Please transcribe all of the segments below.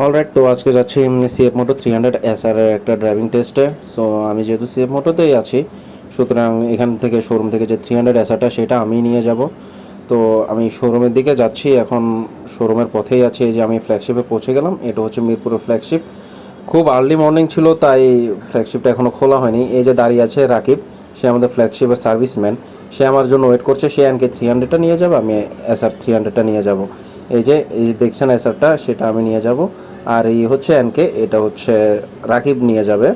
Alright, তো আজকে যাচ্ছি সিএফ মোটো 300 এসআর এর একটা ড্রাইভিং টেস্টে। সো আমি যেহেতু সিএফ মোটোতেই আছি, সুতরাং এখান থেকে শোরুম থেকে যে 300 এসআরটা সেটা আমি নিয়ে যাব। তো আমি শোরুমের দিকে যাচ্ছি এখন। শোরুমের পথেই আছি, এই যে আমি ফ্ল্যাগশিপে পৌঁছে গেলাম। এটা হচ্ছে মিরপুরের ফ্ল্যাগশিপ। খুব আর্লি মর্নিং ছিল, তাই ফ্ল্যাগশিপটা এখনও খোলা হয়নি। এই যে দাঁড়িয়ে আছে রাকিব, সে আমাদের ফ্ল্যাগশিপের সার্ভিসম্যান। সে আমার জন্য ওয়েট করছে। সে এনকে 300টা নিয়ে যাবে, আমি এসআর 300টা নিয়ে যাব। এই দেখছেন এসআরটা, সেটা আমি নিয়ে যাব। আর এই হচ্ছে এনকে, এটা হচ্ছে রাকিব নিয়ে যাবে।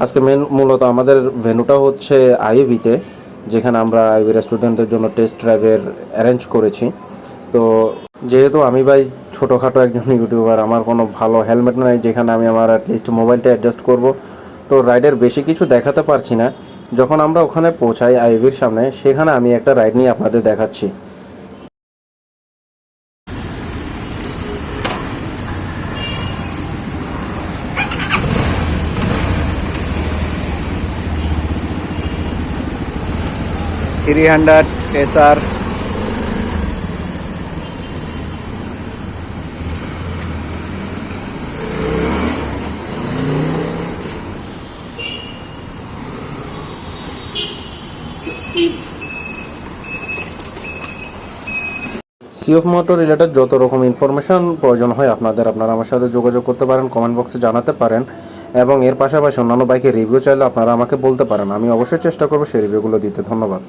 আজকে মূলত আমাদের ভেন্যুটা হচ্ছে আইভিতে, যেখানে আমরা আইভির স্টুডেন্টদের জন্য টেস্ট ড্রাইভের অ্যারেঞ্জ করেছি। তো যেহেতু আমি ভাই ছোটোখাটো একজন ইউটিউবার, আমার কোনো ভালো হেলমেট নাই যেখানে আমি আমার অ্যাটলিস্ট মোবাইলটা অ্যাডজাস্ট করব। তো রাইডের বেশি কিছু দেখাতে পারছি না। যখন আমরা ওখানে পৌঁছাই আইভির সামনে, সেখানে আমি একটা রাইড নিয়ে আপনাদের দেখাচ্ছি। 300 SR। সিএফ মোটর রিলেটেড যত রকম ইনফরমেশন প্রয়োজন হয় আপনারা আমার সাথে যোগাযোগ করতে পারেন, কমেন্ট বক্সে জানাতে পারেন। এবং এর পাশাপাশি অন্যান্য বাইকের রিভিউ চাইলে আপনারা আমাকে বলতে পারেন, আমি অবশ্যই চেষ্টা করবো সেই রিভিউগুলো দিতে। ধন্যবাদ।